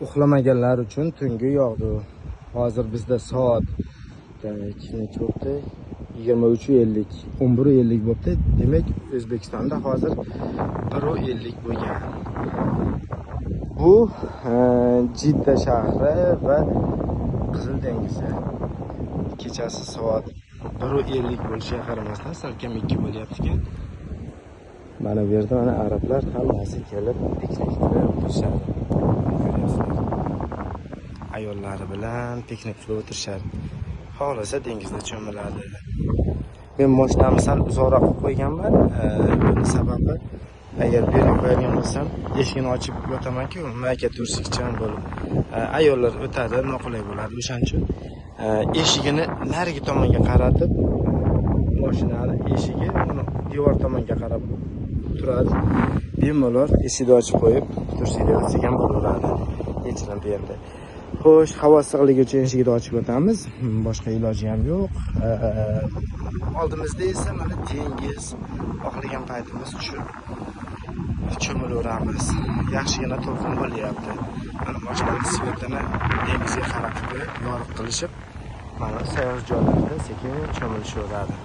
uxlamaganlar uchun tungi yog'di. Hozir bizda soat necha bo'ldi? 23:50, 11:50 bo'ldi. Demak, O'zbekistonda hozir 1:50 bo'lgan. Bu Jidda shahri va Qizil dengizi. Kechasi soat 1:50 bo'lishiga qaramasdan salkam 2 bo'lyapti ekan. Mana bu yerda mana arablar hammasi kelib piknik qilib o'tirishadi. Ayollari bilan piknik qilib o'tirishadi. Xohlasa dengizda cho'miladi. Men mashinamni sal uzoqroq qilib qo'yganman. Buning sababi agar bu yerga qo'yadigan bo'lsam, eshigini ochib yotaman-ku, mayka turishikchan bo'lib. Ayollar o'tadi, noqulay bo'ladi. O'shaning uchun eshigini narigi tomonga qaratib, mashinani eshigi uni devor tomonga qarab turadi. Bemalol eshikni ochib qo'yib turishga ham bo'laveradi. Yechilib endi. Xo'sh, havo issiqligi uchun eshikni ochib o'tamiz. Boshqa iloji ham yo'q. Oldimizda esa mana dengiz. Oqlagan paytimiz tushib cho'milaveramiz. Yaxshigina to'lqin bo'lyapti. Mana mashinani svetini dengizga qaratib qo'yib, yorug' qilishib, mana sayoz joylarda sekin cho'milishaveradi.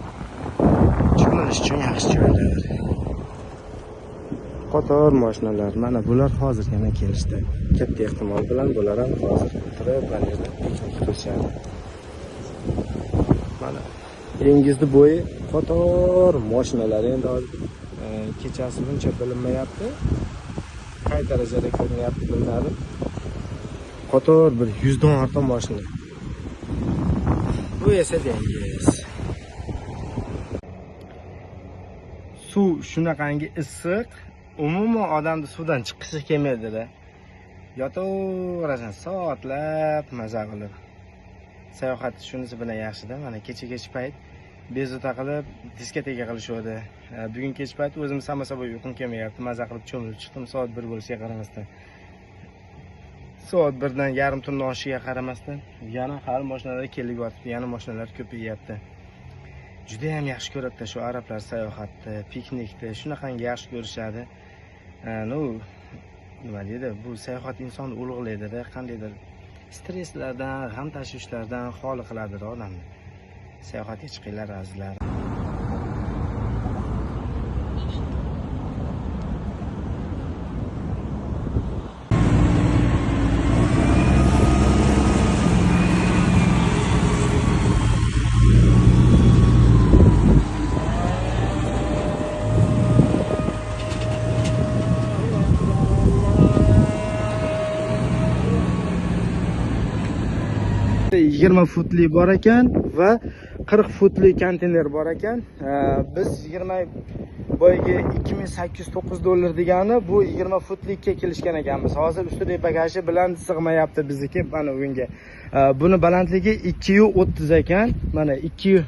Cho'milish uchun yaxshi joylar. Qator mashinalar, mana bular hozirgina kelishdi. Katta ehtimol bilan bular ham hozir o'tirib, mana yerda piknik qilishadi. Mana dengizni bo'yi qator mashinalar, endi hozir kechasi buncha bilinmayapti. Qay darajada ko'rinyapti bilmadim. Qator bir 100 dan ortiq mashina. Bu esa dengiz. Suv shunaqangi issiq, umuman odamni suvdan chiqishi kelmaydi-da. Yotaverasan soatlab maza qilib. Sayohat shunisi bilan yaxshi-da. Mana kecha payt bezovta qilib diskoteka qilishadi. Bugun kech payt o'zim sama-saboy uyqum kelmayapti. Maza qilib cho'milib chiqdim soat 1 bo'lishiga qaramasdan. Soat 1 dan yarim tunda oshiga qaramasdan yana har mashinalar kelib yotibdi, yana mashinalar ko'payyapti. Juda ham yaxshi ko'radi shu arablar sayohatni, piknikni, shunaqangi yaxshi ko'rishadi. Nima deydi, bu sayohat insonni ulug'laydi-da, qandaydir stresslardan, g'am tashvishlardan xoli qiladi odamni. Sayohatga chiqinglar azizlar. $20 futli bor ekan va 40 futli konteyner bor ekan. Biz 20 boyga $2809 degani bu 20 futlikka kelishgan ekanmiz. Hozir ustidagi bagaji bilan sig'mayapti bizniki mana bunga. Buni balandligi 230 ekan. Mana 206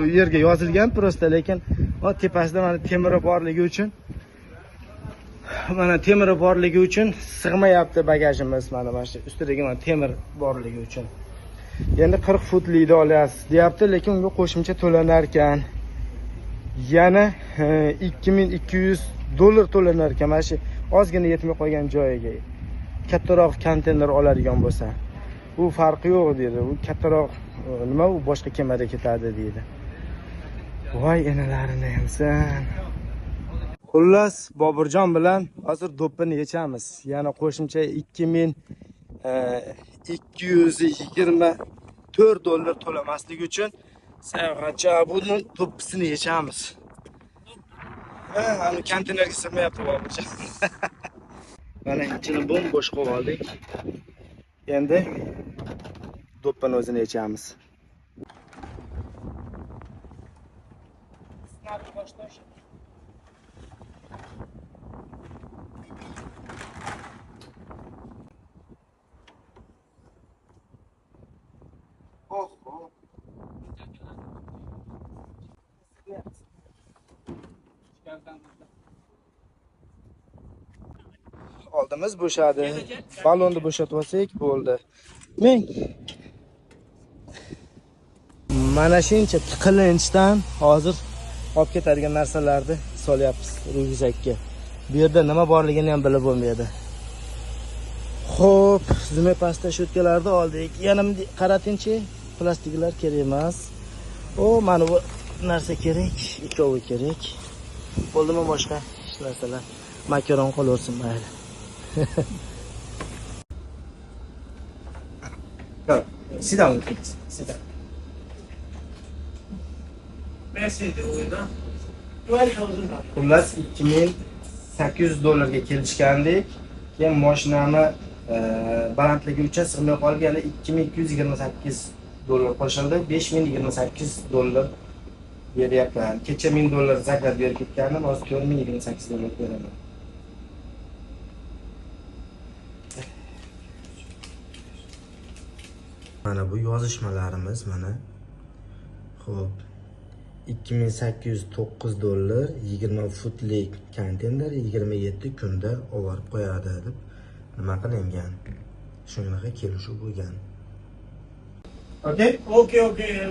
u yerga yozilgan prosta, lekin tepasida mana temiri borligi uchun sig'mayapti bagajimiz. Mana shu ustidagi mana temir borligi uchun. Endi 40 futlikni olyapsiz deyapti, lekin unga qo'shimcha to'lanar ekan. Yana $2200 to'lanar ekan. Mana shu ozgina yetmay qolgan joyiga. Kattaroq konteyner oladigan bo'lsa, bu farqi yo'q dedi. U kattaroq nima, u boshqa kemada ketadi dedi. Voy enalarini hamsan. Xullas, Boburjon bilan hozir do'ppini yechamiz. Yana qo'shimcha $2224 to'lamaslik uchun sayohatchi buni do'ppisini yechamiz. Ana konteynerga sig'mayapti Boburjon. Mana ichini bo'sh qo'yib oldik. Endi do'ppini o'zini yechamiz. Oldimiz bo'shadi. Balonni bo'shatib olsak bo'ldi. Men mana shuncha tiqilinchdan hozir olib ketadigan narsalarni solyapmiz ryukzakka. Bu yerda nima borligini ham bilib bo'lmaydi. Xo'p, zuma pasta shotkalarni oldik. Yana qaratingchi, plastiklar kerak emas. O, mana bu narsa kerak, ikkovi kerak. Bo'ldimi boshqa hech narsalar? Makaron qolaversin mayli. Sit down, please. Sit down. Xullas $2800 kelishgandik. Keyin mashinani balandligi uchun sig'may qolib, yana $2228 qo'shildi. $5028 beryapman. Kecha $1000 zakat berib ketgandim, hozir $4028 beraman. Mana bu yozishmalarimiz mana. Xo'p. $2809 20 futlik konteyner 27 kunda olib qo'yadi deb nima qilingan. Shunaqa kelishuv bo'lgan. Okay? Okay.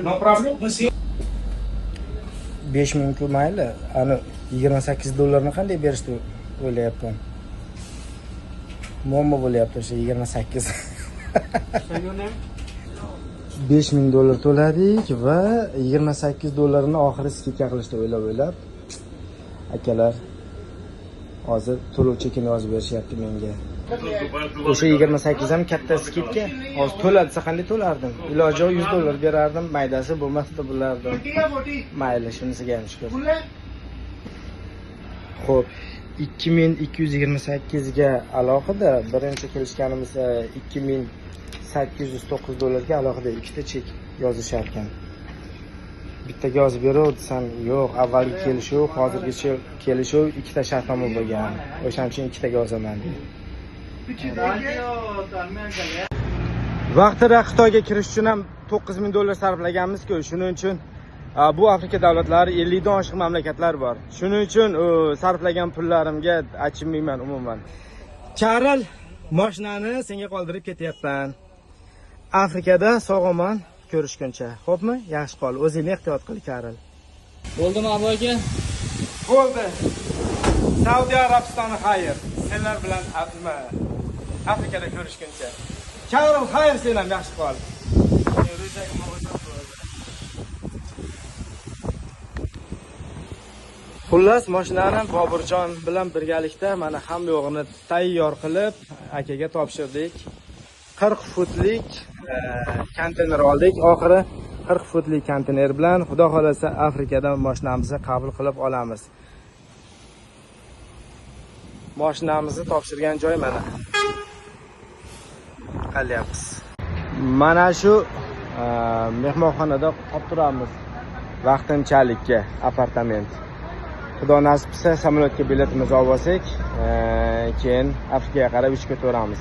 No problem. 5000 ku mayli. Ani $28 ni qanday berishni o'ylayapman. Muammo bo'lyapti o'sha 28. $5000 to'ladik va $28 ni oxiri skidka qilishni o'ylab akalar hozir to'lov chekini yozib berishyapti menga. O'sha 28 ham katta skidka. Hozir to'lasa qanday to'lardim? Iloji $100 berardim, maydasi bo'lmasdi bulardi. Mayli, shunisiga ham shukur. Xo'p, 2228 ga alohida birinchi kelishganimiz $2809 ga alohida ikkita chek yozishar ekan. Bittaga yozib beraversan, yo'q, avvalgi kelishuv, hozirgi kelishuv ikkita shartnoma bo'lgan. O'shaning uchun ikkitaga yozaman dedi. Vaqtida Xitoyga kirish uchun ham $9000 sarflaganmiz-ku. Shuning uchun bu Afrika davlatlari 50 dan oshiq mamlakatlar bor. Shuning uchun sarflagan pullarimga achinmayman umuman. Charl, mashinani senga qoldirib ketyapman. Afrikada sog'-omon ko'rishguncha. Xo'pmi? Yaxshi qol. O'zingni ehtiyot qil, Karl. Bo'ldimi aka? Bo'ldi. Saudiya Arabistoni xayr. Senlar bilan Afrikada ko'rishguncha. Karl, xayr, sen ham yaxshi qol. Xullas, mashinani Boburjon bilan birgalikda mana ham yo'g'ini tayyor qilib akaga topshirdik. 40 futlik konteyner oldik. Oxiri 40 futlik konteyner bilan xudo xolasa Afrikadan mashinamizni qabul qilib olamiz. Mashinamizni topshirgan joy mana. Qalyapmiz. Mana shu mehmonxonada qolib turamiz. Vaqtinchalikka apartament. Xudo nasib qilsa samolyotga biletimizni olib olsak, keyin Afrikaga qarab uchib ketaveramiz.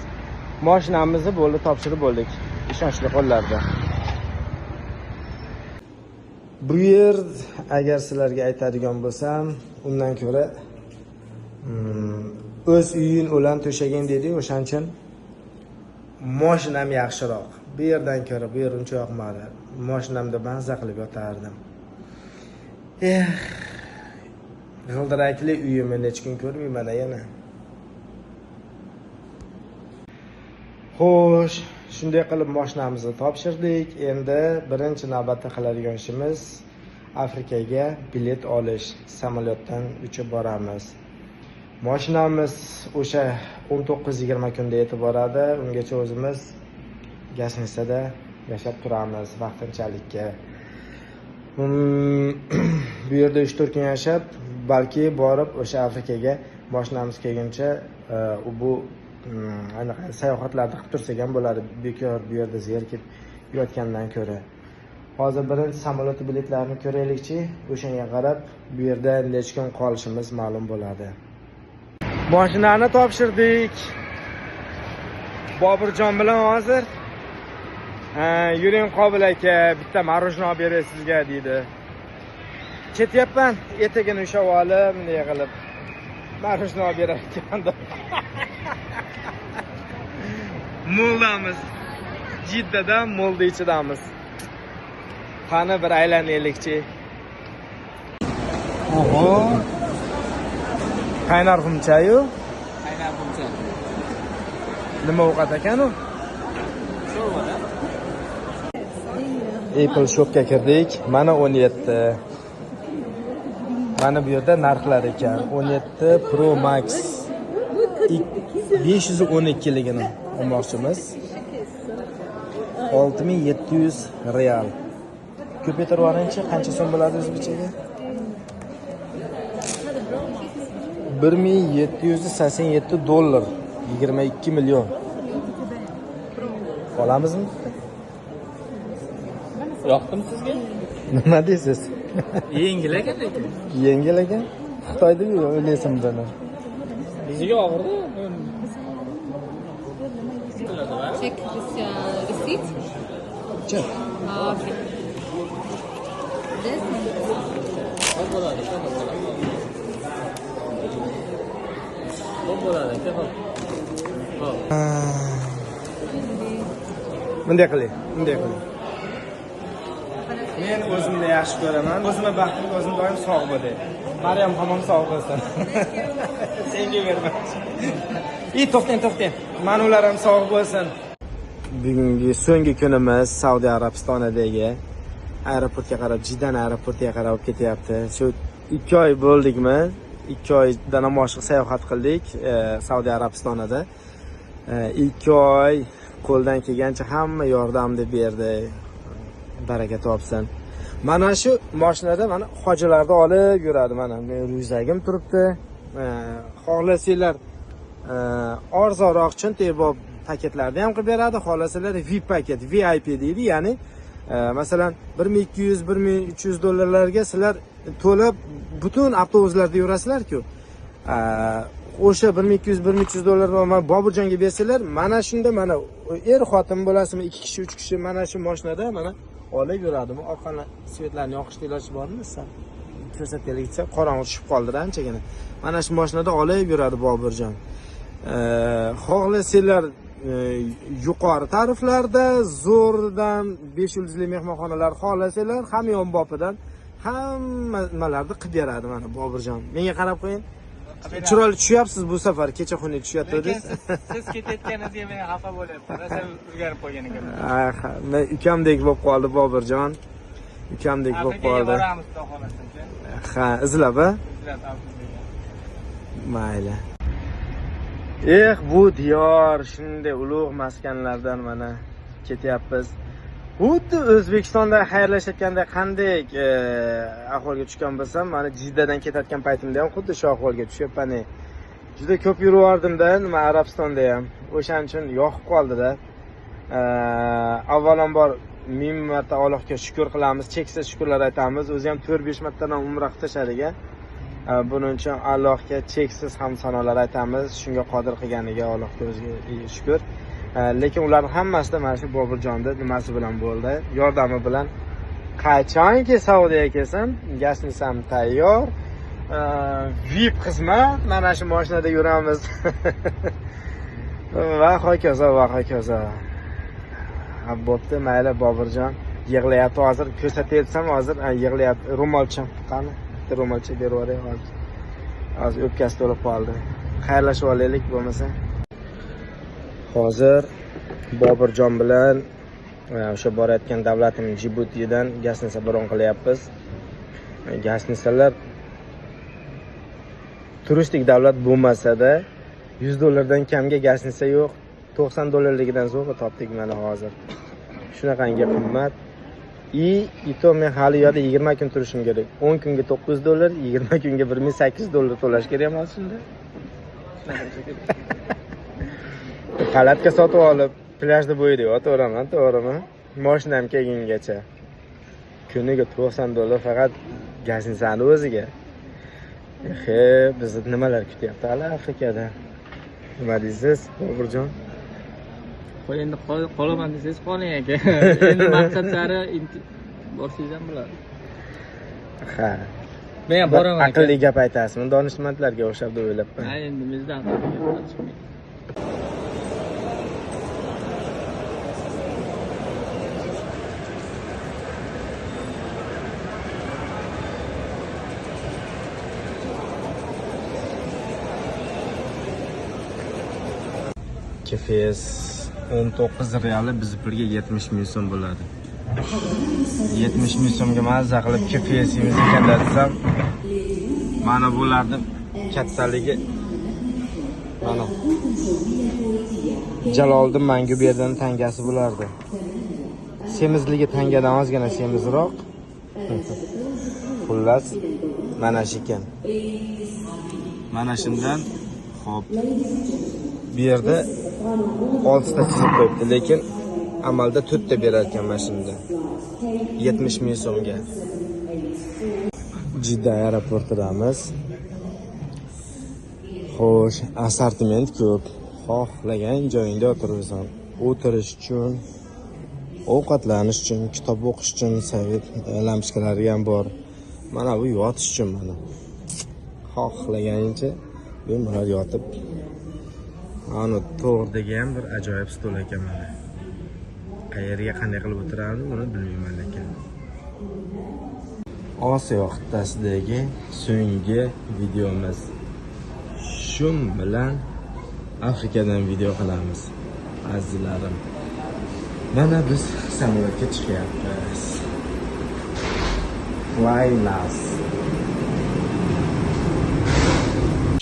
Mashinamizni bo'ldi, topshirib bo'ldik. Ishonchli qo'llarda. Bu yer agar sizlarga aytadigan bo'lsam, undan ko'ra o'z uying o'lan to'shagin dedi, o'shaning uchun mashinam yaxshiroq. Bu yerdan ko'ra bu yer uncha yoqmadi. Mashinamda banza qilib yotardim. G'ildirakli uyimni hech kun ko'rmayman yana. Xo'sh, shunday qilib mashinamizni topshirdik. Endi birinchi navbatda qiladigan ishimiz Afrikaga bilet olish. Samolyotdan uchib boramiz. Mashinamiz o'sha 19-20 kunda yetib boradi. Ungacha o'zimiz Gasnisada yashab turamiz vaqtinchalikka. Bu yerda 3-4 kun yashab, balki borib o'sha Afrikaga mashinamiz kelguncha bu aniq sayohatlarni qilib tursak ham bo'ladi. Bekor bu yerda zerikib yotgandan ko'ra. Hozir birinchi samolyot biletlarini ko'raylikchi. O'shanga qarab bu yerda necha kun qolishimiz ma'lum bo'ladi. Mashinani topshirdik. Boburjon bilan hozir yuring Qobil aka, bitta marojno beray sizga dedi. Ketyapman, etagini ushlab olib, bunday qilib marojno berar ekandim. Mo'ldamiz. Jiddadan Mo'lda ichidamiz. Qani bir aylanaylikchi. Oho. Qaynar xumcha-yu. Qaynar xumcha. Nima ovqat ekan u? Apple Shop'ga kirdik. Mana 17. Mana bu yerda narxlar ekan. 17 Pro Max 512 ligini olmoqchimiz. 6700 real. Ko'paytirib yuboringchi, qancha so'm bo'ladi o'zbekchaga? 1787 dollar. 22 million. Olamizmi? Yoqdimi sizga? Nima deysiz? Yengil ekan lekin. Yengil ekan. Xitoyda o'ylaysan buni. Biziga og'irdi. Check this receipt. Check. Okay. This Xo'p bo'ladi, xo'p bo'ladi. Xo'p bo'ladi, xo'p. Xo'p. Bunday qiling. Men o'zimni yaxshi ko'raman. O'zimni baxtim o'zim doim sog' bo'lay. Maryam hamon sog' bo'lsin. Senga berman. To'xtang. Ma'nular ham sog' bo'lsin. Bugungi so'nggi kunimiz Saudiya Arabistonidagi aeroportga qarab, Jiddan aeroportiga qarab ketyapti. Shu 2 oy bo'ldikmi? 2 oydan ham oshiq sayohat qildik Saudiya Arabistonida. 2 oy qo'ldan kelgancha hamma yordamni berdi. Baraka topsin. Mana shu mashinada mana hojilarni olib yuradi. Mana ryuzagim turibdi. Xohlasanglar arzonroq cho'ntakbob paketlarni ham qilib beradi. Xohlasanglar VIP paket, VIP deydi, ya'ni masalan 1200-1300 dollarlarga sizlar to'lab butun avtobuslarda yurasizlar-ku. O'sha 1200-1300 dollar Boburjonga bersalar, mana shunda mana xotin bo'lasizmi, 2 kishi, 3 kishi mana shu mashinada mana olib yuradimi? Orqani svetlarni yoqishni iloji bormi sizlar? Ko'rsataylik desa, qorong'i tushib qoldi-da anchagina. Mana shu mashinada olib yuradi Boburjon. Xohlasanglar yuqori tariflarda zo'rdan 5 yulduzli mehmonxonalar xohlasanglar hamyonbopidan hamma nimalarni qilib beradi mana Boburjon. Menga qarab qo'ying. Chiroyli tushyapsiz bu safar, kecha xunuk tushyapti desiz. Siz ketayotganingizga men xafa bo'lyapman. Rosa o'zgarib qolganiga. Men ukamdek bo'lib qoldi Boburjon. Ukamdek bo'lib qoldi. Boramiz xudo xohlasa. Ha, izlab, a? Mayli. Bu diyor shunday ulug' maskanlardan mana ketyapmiz. Xuddi O'zbekistonda xayrlashayotganda qanday ahvolga tushgan bo'lsam, mana Jiddadan ketayotgan paytimda ham xuddi shu ahvolga tushyapman. Juda ko'p yurib-yordimda, nima Arabistonda ham. O'shaning uchun yoqib qoldi-da. Avvalambor ming marta Allohga shukr qilamiz, cheksiz shukrlar aytamiz. O'zi ham 4-5 martadan umra qilib tashadiga. Buning uchun Allohga cheksiz hamd sanolar aytamiz. Shunga qodir qilganiga Allohga o'ziga shukr. Lekin ularning hammasida mana shu Boburjonda nimasi bilan bo'ldi, yordami bilan qachonki Saudiyaga kelsam, gasnisam tayyor. VIP xizmat, mana shu mashinada yuramiz. Va hokazo. Bo'pti, mayli Boburjon. Yig'layapti hozir, ko'rsatayapsam hozir yig'layapti. Ro'molcham qani? Bitta ro'molcha berib yuboray hozir. Hozir o'pkasi to'lib qoldi. Xayrlashib olaylik bo'lmasa. Hozir Boburjon bilan o'sha borayotgan davlatim Jibutidan gasnisa bron qilyapmiz. Gasnisalar turistik davlat bo'lmasa-da 100 dollardan kamga gasnisa yo'q. 90 dollarligidan zo'rga topdik mana hozir. Shunaqangi qimmat. Ito men hali yo'da 20 kun turishim kerak. 10 kunga 9 dollar, 20 kunga 1800 dollar to'lash kerak emas shunda. Palatka sotib olib, plyajda bo'yida yotaveraman, to'g'rimi? Mashinam kelgungacha. Kuniga 90 dollar faqat gasnisani o'ziga. Bizni nimalar kutyapti hali Afrikada? Nima deysiz, Boburjon? Qo'y endi qolaman desangiz qoling aka. Endi maqsad sari borsangiz ham bo'ladi. Ha. Men ham boraman aka. Aqlli gap aytasizmi? Donishmandlarga o'xshab deb o'ylabman. Ha, endi bizdan aqlli. KFS 19 reali biz pulga 70 ming so'm bo'ladi. 70 ming so'mga mazza qilib KFS yemiz ekan desam, mana bularning kattaligi mana Jaloliddin Manguberdining tangasi bo'lardi. Semizligi tangadan ozgina semizroq. Xullas, mana shu ekan. Mana shundan hop. Bu yerda 6 ta chizib qo'yibdi, lekin amalda 4 ta berar ekan mana shunda. 70 ming so'mga. Jidda aeroportidamiz. Xo'sh, assortiment ko'p. Xohlagan joyingda o'tirsan. O'tirish uchun, ovqatlanish uchun, kitob o'qish uchun sovet lampochkalari ham bor. Mana bu yotish uchun mana. Xohlaganingcha bemalol yotib. Ana to'g'ridagi ham bir ajoyib stol ekan mana. Qayerga qanday qilib o'tirardi, buni bilmayman lekin. Osiyo qit'asidagi so'nggi videomiz. Shun bilan Afrikadan video qilamiz, azizlarim. Mana biz samolyotga chiqyapmiz. Flynas.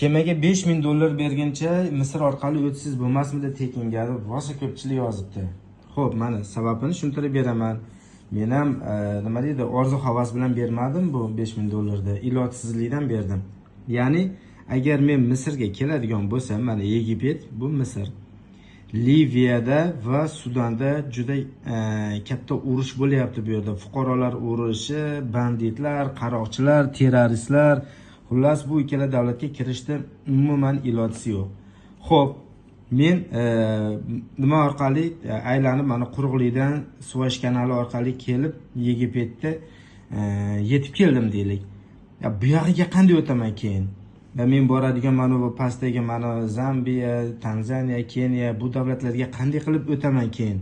Kemaga 5000 dollar berguncha Misr orqali o'tisiz bo'lmasmidi tekinga deb rosa ko'pchilik yozibdi. Xo'p, mana sababini tushuntirib beraman. Men ham nima deydi, orzu-havas bilan bermadim bu 5000 dollarni, ilojsizlikdan berdim. Ya'ni agar men Misrga keladigan bo'lsam, mana Egipt bu Misr. Liviyada va Sudanda juda katta urush bo'lyapti bu yerda. Fuqarolar urushi, banditlar, qaroqchilar, terroristlar, xullas bu ikkala davlatga kirishda umuman ilojisi yo'q. Xo'p, men nima orqali aylanib mana quruqlikdan Suvash kanali orqali kelib Egiptga yetib keldim deylik. Ya bu yerga qanday o'taman keyin? Va men boradigan mana bu pastdagi mana Zambiya, Tanzaniya, Keniya bu davlatlarga qanday qilib o'taman keyin?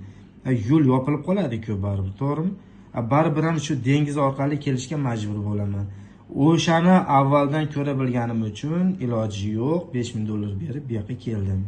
Yo'l yopilib qoladi-ku baribir, to'g'rimi? Baribir ham shu dengiz orqali kelishga majbur bo'laman. O'shani avvaldan ko'ra bilganim uchun iloji yo'q, 5000 dollar berib bu yoqqa keldim.